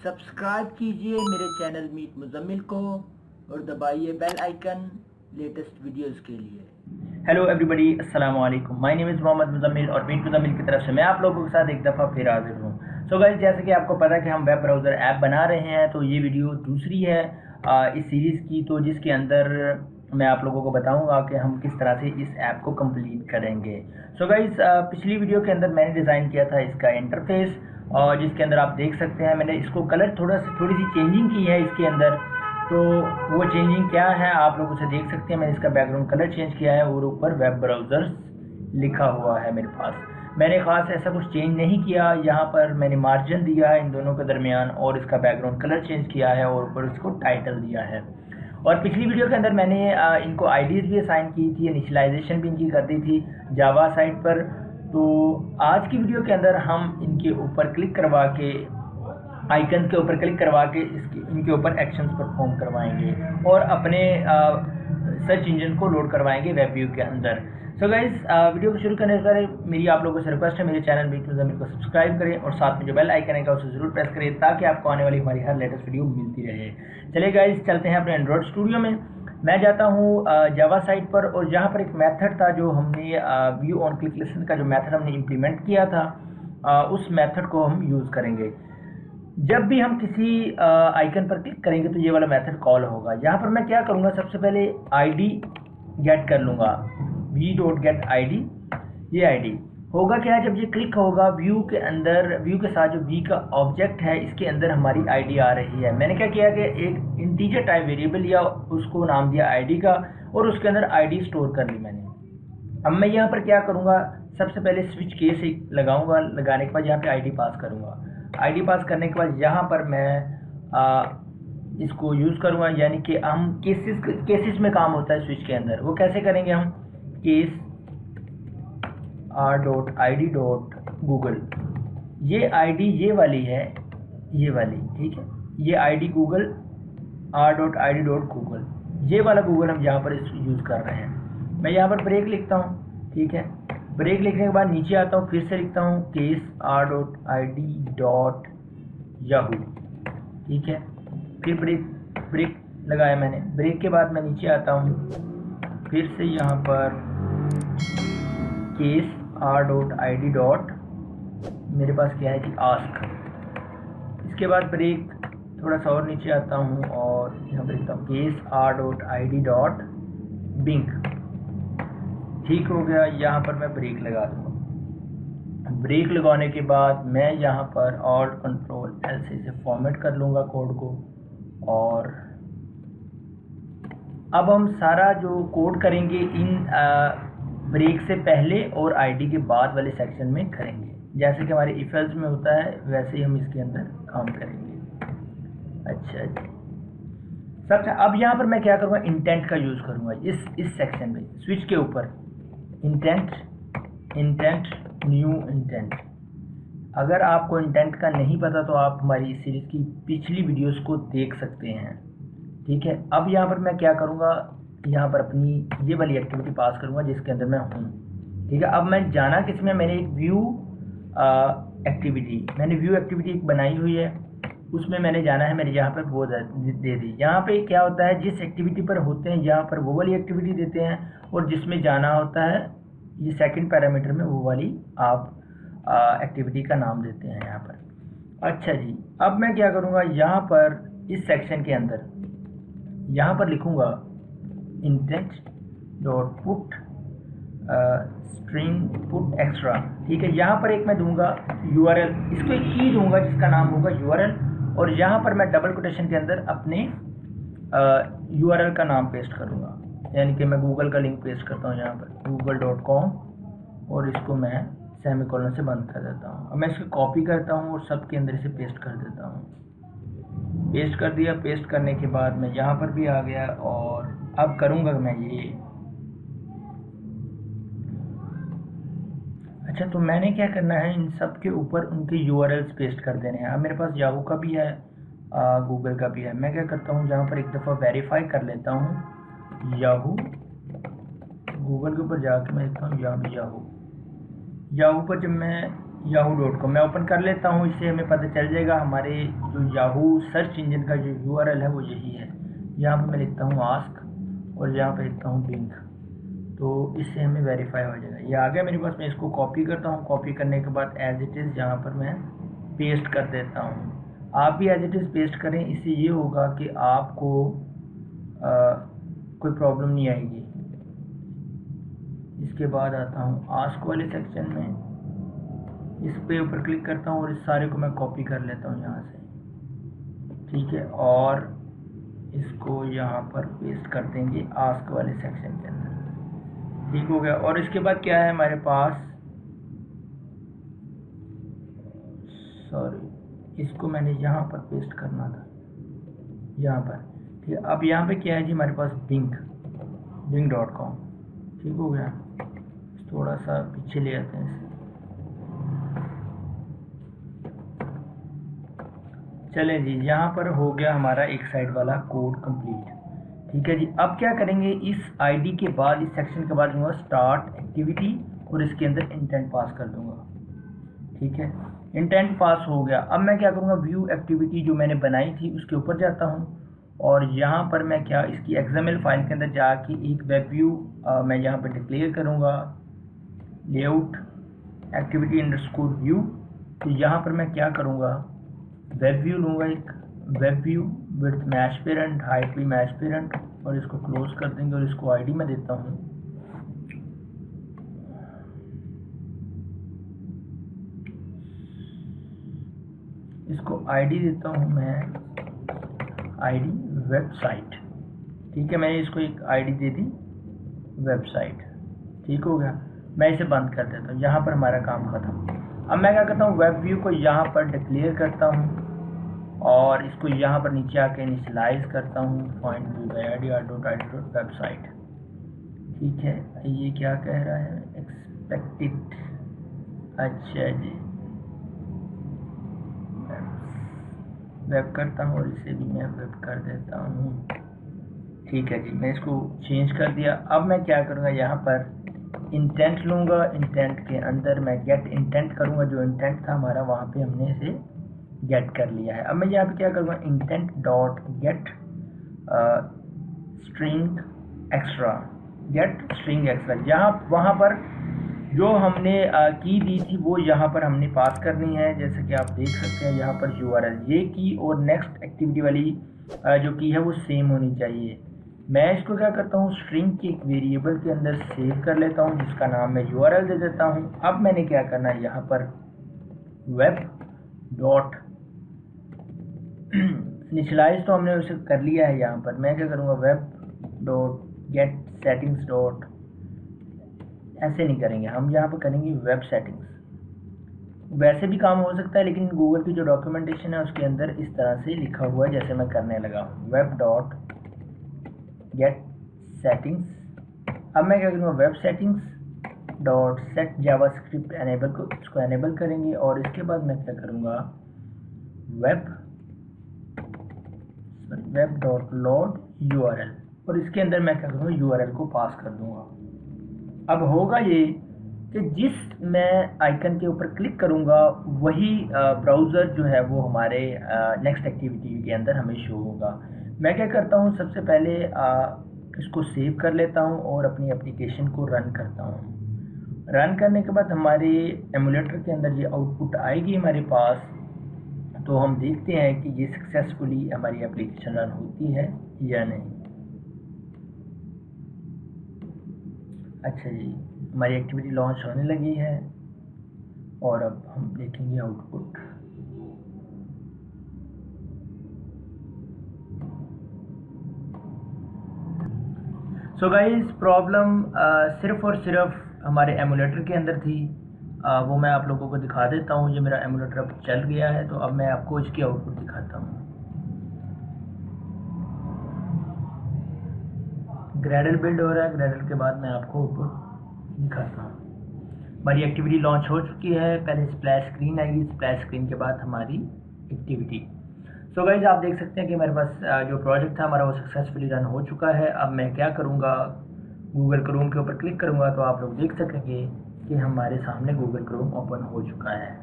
Subscribe कीजिए मेरे channel meet Muzammil को और दबाइए बेल आइकन लेटेस्ट वीडियोस के लिए। हेलो एवरीबॉडी, अस्सलाम वालेकुम। My name is Mohammed Muzammil और मीट मुजम्मिल की तरफ से मैं आप लोगों के साथ एक दफ़ा फिर हाजिर हूँ। सो गाइस, जैसे कि आपको पता है कि हम वेब ब्राउज़र ऐप बना रहे हैं, तो ये वीडियो दूसरी है इस सीरीज़ की, तो जिसके अंदर मैं आप लोगों को बताऊंगा कि हम किस तरह से इस ऐप को कंप्लीट करेंगे। सो गाइस, पिछली वीडियो के अंदर मैंने डिज़ाइन किया था इसका इंटरफेस, और जिसके अंदर आप देख सकते हैं मैंने इसको कलर थोड़ी सी चेंजिंग की है इसके अंदर। तो वो चेंजिंग क्या है आप लोग उसे देख सकते हैं। मैंने इसका बैकग्राउंड कलर चेंज किया है और ऊपर वेब ब्राउज़र्स लिखा हुआ है मेरे पास। मैंने ख़ास ऐसा कुछ चेंज नहीं किया, यहाँ पर मैंने मार्जिन दिया है इन दोनों के दरमियान और इसका बैकग्राउंड कलर चेंज किया है और ऊपर इसको टाइटल दिया है। और पिछली वीडियो के अंदर मैंने इनको आईडीज़ भी असाइन की थी, इनिशियलाइजेशन भी इनकी कर दी थी जावा साइट पर। तो आज की वीडियो के अंदर हम इनके ऊपर क्लिक करवा के, आइकन्स के ऊपर क्लिक करवा के इनके ऊपर एक्शंस परफॉर्म करवाएंगे और अपने सर्च इंजन को लोड करवाएंगे वेब व्यू के अंदर। सो गाइस, वीडियो को शुरू करने से पहले मेरी आप लोगों से रिक्वेस्ट है, मेरे चैनल मीट मुजम्मिल को सब्सक्राइब करें और साथ में जो बेल आइकन है उसे ज़रूर प्रेस करें ताकि आपको आने वाली हमारी हर लेटेस्ट वीडियो मिलती रहे। चलिए गाइस, चलते हैं अपने एंड्रॉयड स्टूडियो में। मैं जाता हूँ जावा साइट पर और जहाँ पर एक मेथड था जो हमने व्यू ऑन क्लिक लिसन का जो मेथड हमने इम्प्लीमेंट किया था, उस मेथड को हम यूज़ करेंगे। जब भी हम किसी आइकन पर क्लिक करेंगे तो ये वाला मेथड कॉल होगा। यहाँ पर मैं क्या करूँगा, सबसे पहले आईडी गेट कर लूँगा, v.getID। ये आईडी होगा क्या है, जब ये क्लिक होगा व्यू के अंदर, व्यू के साथ जो v का ऑब्जेक्ट है इसके अंदर हमारी आईडी आ रही है। मैंने क्या किया कि एक इंटीजर टाइप वेरिएबल लिया, उसको नाम दिया आईडी का और उसके अंदर आईडी स्टोर कर ली मैंने। अब मैं यहाँ पर क्या करूँगा, सबसे पहले स्विच केस लगाऊंगा, लगाने के बाद यहाँ पे आईडी पास करूँगा। आईडी पास करने के बाद यहाँ पर मैं इसको यूज़ करूँगा, यानी कि हम केसेस में काम होता है स्विच के अंदर। वो कैसे करेंगे हम, केस r.id.google, ये आईडी ये वाली है, ये वाली, ठीक है, ये आईडी गूगल r.id.google, ये वाला गूगल हम यहाँ पर यूज़ कर रहे हैं। मैं यहाँ पर ब्रेक लिखता हूँ, ठीक है। ब्रेक लिखने के बाद नीचे आता हूँ, फिर से लिखता हूँ केस r.id.yahoo, ठीक है। फिर ब्रेक लगाया मैंने। ब्रेक के बाद मैं नीचे आता हूँ, फिर से यहाँ पर केस r.id. मेरे पास क्या है जी, आस्क। इसके बाद ब्रेक थोड़ा सा और नीचे आता हूँ और यहाँ पर लिखता हूँ केस r.id.bing, ठीक हो गया। यहाँ पर मैं ब्रेक लगा दूँगा। ब्रेक लगाने के बाद मैं यहाँ पर Alt Control L से इसे फॉर्मेट कर लूँगा कोड को। और अब हम सारा जो कोड करेंगे इन ब्रेक से पहले और आईडी के बाद वाले सेक्शन में करेंगे। जैसे कि हमारे इफ एल्स में होता है वैसे ही हम इसके अंदर काम करेंगे। अच्छा जी, सबसे अब यहाँ पर मैं क्या करूँगा, इंटेंट का यूज़ करूँगा इस सेक्शन में, स्विच के ऊपर इंटेंट न्यू इंटेंट। अगर आपको इंटेंट का नहीं पता तो आप हमारी इस सीरीज़ की पिछली वीडियोस को देख सकते हैं, ठीक है। अब यहाँ पर मैं क्या करूँगा, यहाँ पर अपनी ये वाली एक्टिविटी पास करूँगा जिसके अंदर मैं हूँ, ठीक है। अब मैं जाना किस में, मैंने एक व्यू एक्टिविटी एक बनाई हुई है, उसमें मैंने जाना है। मैंने यहाँ पर वो दे दी। यहाँ पे क्या होता है, जिस एक्टिविटी पर होते हैं यहाँ पर वो वाली एक्टिविटी देते हैं और जिसमें जाना होता है ये सेकंड पैरामीटर में वो वाली आप एक्टिविटी का नाम देते हैं यहाँ पर। अच्छा जी, अब मैं क्या करूँगा, यहाँ पर इस सेक्शन के अंदर यहाँ पर लिखूँगा intent.put string put extra, ठीक है। यहाँ पर एक मैं दूंगा URL, इसको एक की दूंगा जिसका नाम होगा URL, और यहाँ पर मैं डबल कोटेशन के अंदर अपने URL का नाम पेस्ट करूँगा, यानी कि मैं गूगल का लिंक पेस्ट करता हूँ यहाँ पर google.com और इसको मैं सेमीकोलन से बंद कर देता हूँ। अब मैं इसको कॉपी करता हूँ और सब के अंदर इसे पेस्ट कर देता हूँ। पेस्ट कर दिया। पेस्ट करने के बाद मैं यहाँ पर भी आ गया और अब करूँगा मैं ये। अच्छा, तो मैंने क्या करना है, इन सब के ऊपर उनके URLs पेस्ट कर देने हैं। अब मेरे पास याहू का भी है, गूगल का भी है। मैं क्या करता हूँ, यहाँ पर एक दफ़ा वेरीफाई कर लेता हूँ याहू, गूगल के ऊपर जाके मैं लिखता हूँ याहू पर जब मैं yahoo.com मैं ओपन कर लेता हूँ। इससे हमें पता चल जाएगा हमारे जो याहू सर्च इंजन का जो यूआरएल है वो यही है। यहाँ पर मैं लिखता हूँ आस्क और यहाँ पर लिखता हूँ बिंग, तो इससे हमें वेरीफाई हो जाएगा। ये आ गया मेरे पास। मैं इसको कॉपी करता हूँ। कॉपी करने के बाद एज इट इज़ यहाँ पर मैं पेस्ट कर देता हूँ। आप भी एज इट इज़ पेस्ट करें, इससे ये होगा कि आपको कोई प्रॉब्लम नहीं आएगी। इसके बाद आता हूँ आस्क वाले सेक्शन में, इस पे ऊपर क्लिक करता हूँ और इस सारे को मैं कॉपी कर लेता हूँ यहाँ से, ठीक है, और इसको यहाँ पर पेस्ट कर देंगे आस्क वाले सेक्शन के अंदर। ठीक हो गया। और इसके बाद क्या है हमारे पास, सॉरी इसको मैंने यहाँ पर पेस्ट करना था, यहाँ पर, ठीक है। अब यहाँ पे क्या है जी हमारे पास bing.com, ठीक हो गया। थोड़ा सा पीछे ले आते हैं इसे, चलें जी। यहाँ पर हो गया हमारा एक साइड वाला कोड कंप्लीट, ठीक है जी। अब क्या करेंगे, इस आईडी के बाद, इस सेक्शन के बाद दूंगा स्टार्ट एक्टिविटी और इसके अंदर इंटेंट पास कर दूंगा, ठीक है। इंटेंट पास हो गया। अब मैं क्या करूँगा, व्यू एक्टिविटी जो मैंने बनाई थी उसके ऊपर जाता हूँ और यहाँ पर मैं क्या, इसकी XML फाइल के अंदर जाके एक वेब व्यू मैं यहाँ पर डिक्लेयर करूँगा, लेआउट एक्टिविटी अंडरस्कोर व्यू। तो यहाँ पर मैं क्या करूँगा, वेब व्यू लूँगा, एक web view width match parent, height भी मैच पेरेंट, और इसको क्लोज कर देंगे और इसको आईडी में देता हूँ, इसको आईडी देता हूँ मैं, आईडी वेबसाइट, ठीक है। मैंने इसको एक आईडी दे दी वेबसाइट, ठीक हो गया। मैं इसे बंद कर देता हूँ, यहाँ पर हमारा काम खत्म। अब मैं क्या करता हूँ, वेब व्यू को यहाँ पर डिक्लेयर करता हूँ और इसको यहाँ पर नीचे आके इनिशियलाइज करता हूँ, find view bye ID website, ठीक है। ये क्या कह रहा है, एक्सपेक्टेड, अच्छा जी, वेब करता हूँ और इसे भी मैं वेब कर देता हूँ, ठीक है जी। मैं इसको चेंज कर दिया। अब मैं क्या करूँगा, यहाँ पर इंटेंट लूँगा, इंटेंट के अंदर मैं गेट इंटेंट करूँगा, जो इंटेंट था हमारा वहाँ पे हमने इसे गेट कर लिया है। अब मैं यहाँ पे क्या करूँगा, intent dot gate string extra, gate string extra, जहाँ वहाँ पर जो हमने की दी थी वो यहाँ पर हमने पास करनी है। जैसे कि आप देख सकते हैं यहाँ पर यूआरएल, ये की और नेक्स्ट एक्टिविटी वाली जो की है वो सेम होनी चाहिए। मैं इसको क्या करता हूँ, स्ट्रिंग के एक वेरिएबल के अंदर सेव कर लेता हूँ, जिसका नाम मैं यूआरएल दे देता हूँ। अब मैंने क्या करना है, यहाँ पर वेब डॉट इनिशियलाइज तो हमने उसे कर लिया है। यहाँ पर मैं क्या करूँगा, web dot gate settings dot, ऐसे नहीं करेंगे हम, यहाँ पर करेंगे वेब सेटिंग्स। वैसे भी काम हो सकता है लेकिन गूगल की जो डॉक्यूमेंटेशन है उसके अंदर इस तरह से लिखा हुआ है जैसे मैं करने लगा हूँ, वेब डॉट गेट सेटिंग्स। अब मैं क्या करूँगा, web settings dot set JavaScript enable को, इसको एनेबल करेंगे और इसके बाद मैं क्या करूँगा, वेब डॉट लोड यूआरएल, और इसके अंदर मैं क्या करूँगा, यूआरएल को पास कर दूँगा। अब होगा ये कि जिस मैं आइकन के ऊपर क्लिक करूँगा वही ब्राउज़र जो है वो हमारे नेक्स्ट एक्टिविटी के अंदर हमें शो होगा। मैं क्या करता हूँ, सबसे पहले इसको सेव कर लेता हूँ और अपनी एप्लीकेशन को रन करता हूँ। रन करने के बाद हमारे एमुलेटर के अंदर ये आउटपुट आएगी हमारे पास, तो हम देखते हैं कि ये सक्सेसफुली हमारी एप्लीकेशन रन होती है या नहीं। अच्छा जी, हमारी एक्टिविटी लॉन्च होने लगी है और अब हम देखेंगे आउटपुट। सो गाइस, प्रॉब्लम सिर्फ और सिर्फ हमारे एमुलेटर के अंदर थी। वो मैं आप लोगों को दिखा देता हूँ। ये मेरा एमुलेटर अब चल गया है, तो अब मैं आपको इसकी आउटपुट दिखाता हूँ। ग्रेडल बिल्ड हो रहा है, ग्रेडल के बाद मैं आपको आउटपुट दिखाता हूँ। हमारी एक्टिविटी लॉन्च हो चुकी है। पहले स्प्लैश स्क्रीन आएगी, स्प्लैश स्क्रीन के बाद हमारी एक्टिविटी। सो गाइज, आप देख सकते हैं कि मेरे पास जो प्रोजेक्ट था हमारा वो सक्सेसफुली रन हो चुका है। अब मैं क्या करूँगा, गूगल क्रोम के ऊपर क्लिक करूँगा तो आप लोग देख सकेंगे कि हमारे सामने गूगल क्रोम ओपन हो चुका है।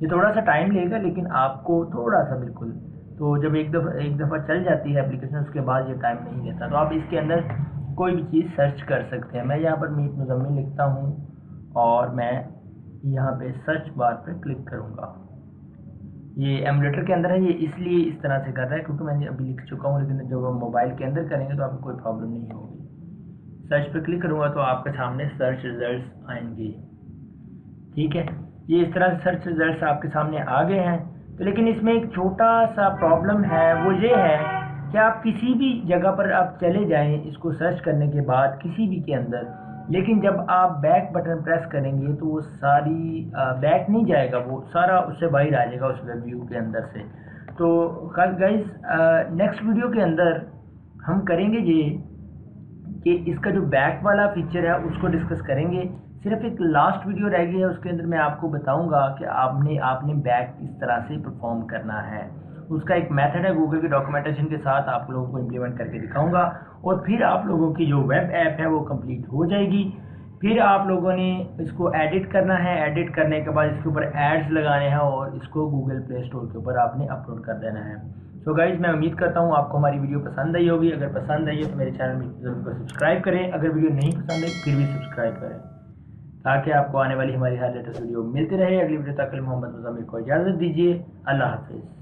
ये थोड़ा सा टाइम लेगा, लेकिन आपको थोड़ा सा बिल्कुल, तो जब एक दफ़ा चल जाती है एप्लीकेशन उसके बाद ये टाइम नहीं लेता। तो आप इसके अंदर कोई भी चीज़ सर्च कर सकते हैं। मैं यहाँ पर मीट मुज़म्मिल लिखता हूँ और मैं यहाँ पे सर्च बार पे क्लिक करूँगा। ये एमुलेटर के अंदर है, ये इसलिए इस तरह से कर रहा है क्योंकि मैंने अभी लिख चुका हूँ, लेकिन जब हम मोबाइल के अंदर करेंगे तो आपको कोई प्रॉब्लम नहीं होगी। सर्च पे क्लिक करूँगा तो आपके सामने सर्च रिजल्ट्स आएंगे। ठीक है, ये इस तरह से सर्च रिजल्ट्स आपके सामने आ गए हैं। तो लेकिन इसमें एक छोटा सा प्रॉब्लम है, वो ये है कि आप किसी भी जगह पर आप चले जाएं इसको सर्च करने के बाद किसी भी के अंदर, लेकिन जब आप बैक बटन प्रेस करेंगे तो वो सारी बैक नहीं जाएगा, वो सारा उससे बाहर आ जाएगा उस वेब व्यू के अंदर से। तो गाइस नेक्स्ट वीडियो के अंदर हम करेंगे ये कि इसका जो बैक वाला फीचर है उसको डिस्कस करेंगे। सिर्फ एक लास्ट वीडियो रह गई है, उसके अंदर मैं आपको बताऊंगा कि आपने बैक किस तरह से परफॉर्म करना है। उसका एक मेथड है, गूगल के डॉक्यूमेंटेशन के साथ आप लोगों को इम्प्लीमेंट करके दिखाऊंगा और फिर आप लोगों की जो वेब ऐप है वो कंप्लीट हो जाएगी। फिर आप लोगों ने इसको एडिट करना है, एडिट करने के बाद इसके ऊपर एड्स लगाने हैं और इसको गूगल प्ले स्टोर के ऊपर आपने अपलोड कर देना है। सो गाइज, मैं उम्मीद करता हूँ आपको हमारी वीडियो पसंद आई होगी। अगर पसंद आई है तो मेरे चैनल में ज़रूर को सब्सक्राइब करें, अगर वीडियो नहीं पसंद आई फिर भी सब्सक्राइब करें ताकि आपको आने वाली हमारी हर लेटेस्ट वीडियो मिलती रहे। अगली वीडियो तक मोहम्मद मुज़म्मिल को इजाज़त दीजिए। अल्लाह हाफिज़।